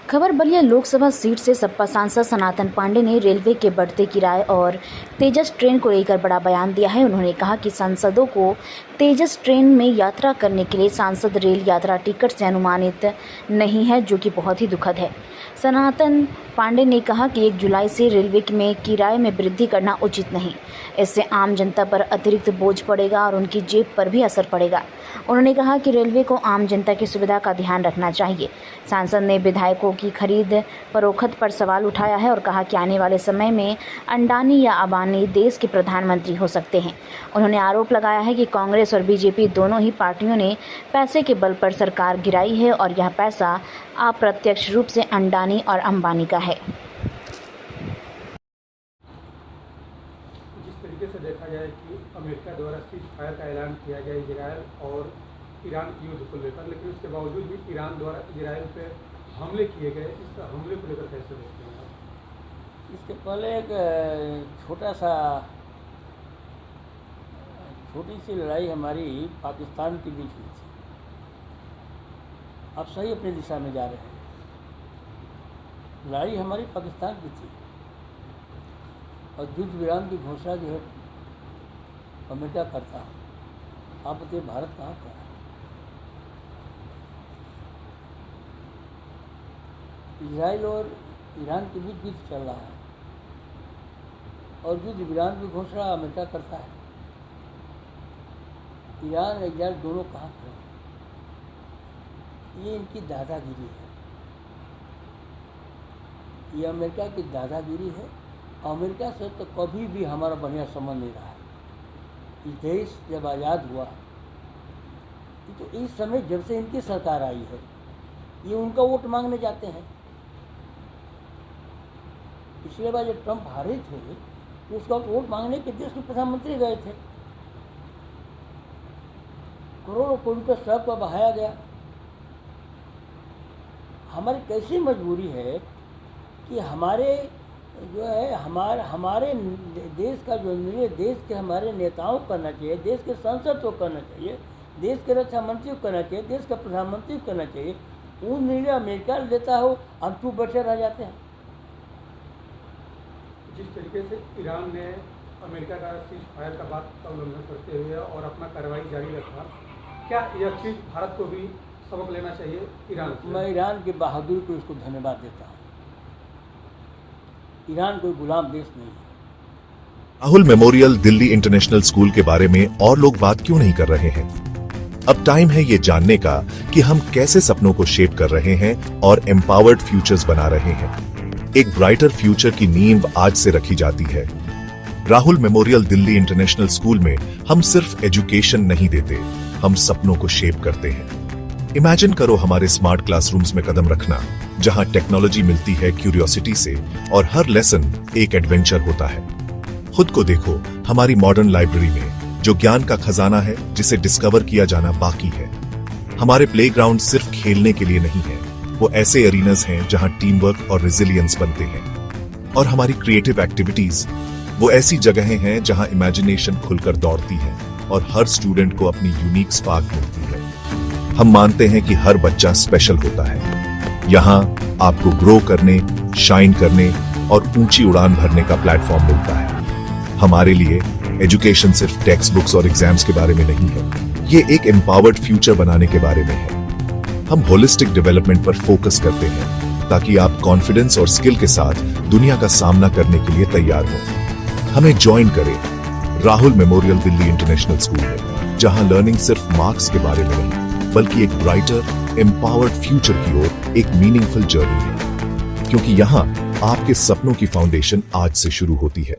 खबर बलिया लोकसभा सीट से सपा सांसद सनातन पांडे ने रेलवे के बढ़ते किराए और तेजस ट्रेन को लेकर बड़ा बयान दिया है। उन्होंने कहा कि सांसदों को तेजस ट्रेन में यात्रा करने के लिए सांसद रेल यात्रा टिकट से अनुमानित नहीं है, जो कि बहुत ही दुखद है। सनातन पांडे ने कहा कि 1 जुलाई से रेलवे में किराए में वृद्धि करना उचित नहीं। इससे आम जनता पर अतिरिक्त बोझ पड़ेगा और उनकी जेब पर भी असर पड़ेगा। उन्होंने कहा कि रेलवे को आम जनता की सुविधा का ध्यान रखना चाहिए। सांसद ने विधायकों की खरीद फरोख्त पर सवाल उठाया है और कहा कि आने वाले समय में अंडानी या अबानी देश के प्रधानमंत्री हो सकते हैं। उन्होंने आरोप लगाया है कि कांग्रेस और बीजेपी दोनों ही पार्टियों ने पैसे के बल पर सरकार गिराई है और यह पैसा अप्रत्यक्ष रूप से अंडानी और अंबानी का है। जिस तरीके से देखा जाए कि अमेरिका द्वारा सीज फायर का ऐलान किया गया इजराइल और ईरान की युद्ध को लेकर, लेकिन उसके बावजूद भी ईरान द्वारा इजराइल पे हमले किए गए, इस हमले को लेकर कैसे देखते हैं आप? इसके पहले एक छोटी सी लड़ाई हमारी पाकिस्तान के बीच हुई थी। आप सही अपनी दिशा में जा रहे हैं। लड़ाई हमारी पाकिस्तान की थी और युद्ध विराम की घोषणा जो है अमेरिका करता है। आप बताइए भारत कहाँ का है? इजराइल और ईरान के बीच युद्ध चल रहा है और युद्ध विराम की घोषणा अमेरिका करता है। ईरान और इजराइल दोनों कहाँ खड़े हैं? ये इनकी दादागिरी है, ये अमेरिका की दादागिरी है। अमेरिका से तो कभी भी हमारा बढ़िया संबंध नहीं रहा है। ये देश जब आज़ाद हुआ तो इस समय जब से इनकी सरकार आई है, ये उनका वोट मांगने जाते हैं। पिछले बार जब ट्रंप हारे थे तो उसका वोट मांगने के देश के प्रधानमंत्री गए थे। करोड़ों कोटी रुपये सड़क पर बहाया गया। हमारी कैसी मजबूरी है कि हमारे देश का जो निर्णय देश के हमारे नेताओं को करना चाहिए, देश के संसद को करना चाहिए, देश के रक्षा मंत्री को करना चाहिए, देश का प्रधानमंत्री को करना चाहिए, वो निर्णय अमेरिका लेता हो, हम चुप बैठे रह जाते हैं। जिस तरीके से ईरान ने अमेरिका का सीज फायर का बात का उल्लंघन करते हुए और अपना कार्रवाई जारी रखा, क्या यह चीज़ भारत को भी सबक लेना चाहिए ईरान से? मैं ईरान की बहादुरी को इसको धन्यवाद देता हूँ। ईरान कोई गुलाम देश नहीं है। Rahul memorial Delhi international school के बारे में और लोग बात क्यों नहीं कर रहे हैं? अब टाइम है ये जानने का कि हम कैसे सपनों को शेप कर रहे हैं और एम्पावर्ड फ्यूचर्स बना रहे हैं। एक ब्राइटर फ्यूचर की नींव आज से रखी जाती है। Rahul memorial Delhi international school में हम सिर्फ एजुकेशन नहीं देते, हम सपनों को शेप करते हैं। इमेजिन करो हमारे स्मार्ट क्लासरूम्स में कदम रखना, जहां टेक्नोलॉजी मिलती है क्यूरियोसिटी से और हर लेसन एक एडवेंचर होता है। खुद को देखो हमारी मॉडर्न लाइब्रेरी में, जो ज्ञान का खजाना है जिसे डिस्कवर किया जाना बाकी है। हमारे प्लेग्राउंड सिर्फ खेलने के लिए नहीं है, वो ऐसे एरीनास हैं जहां टीम वर्क और रेजिलियंस बनते हैं। और हमारी क्रिएटिव एक्टिविटीज वो ऐसी जगहें हैं जहां इमेजिनेशन खुलकर दौड़ती है और हर स्टूडेंट को अपनी यूनिक स्पार्क मिलती है। हम मानते हैं कि हर बच्चा स्पेशल होता है। यहाँ आपको ग्रो करने, शाइन करने और ऊंची उड़ान भरने का प्लेटफॉर्म मिलता है। हमारे लिए एजुकेशन सिर्फ टेक्स्ट बुक्स और एग्जाम्स के बारे में नहीं है, ये एक एम्पावर्ड फ्यूचर बनाने के बारे में है। हम होलिस्टिक डेवलपमेंट पर फोकस करते हैं ताकि आप कॉन्फिडेंस और स्किल के साथ दुनिया का सामना करने के लिए तैयार हो। हमें ज्वाइन करें Rahul memorial Delhi international school में, जहां लर्निंग सिर्फ मार्क्स के बारे में नहीं बल्कि एक ब्राइटर एम्पावर्ड फ्यूचर की ओर एक मीनिंगफुल जर्नी है। क्योंकि यहाँ आपके सपनों की फाउंडेशन आज से शुरू होती है।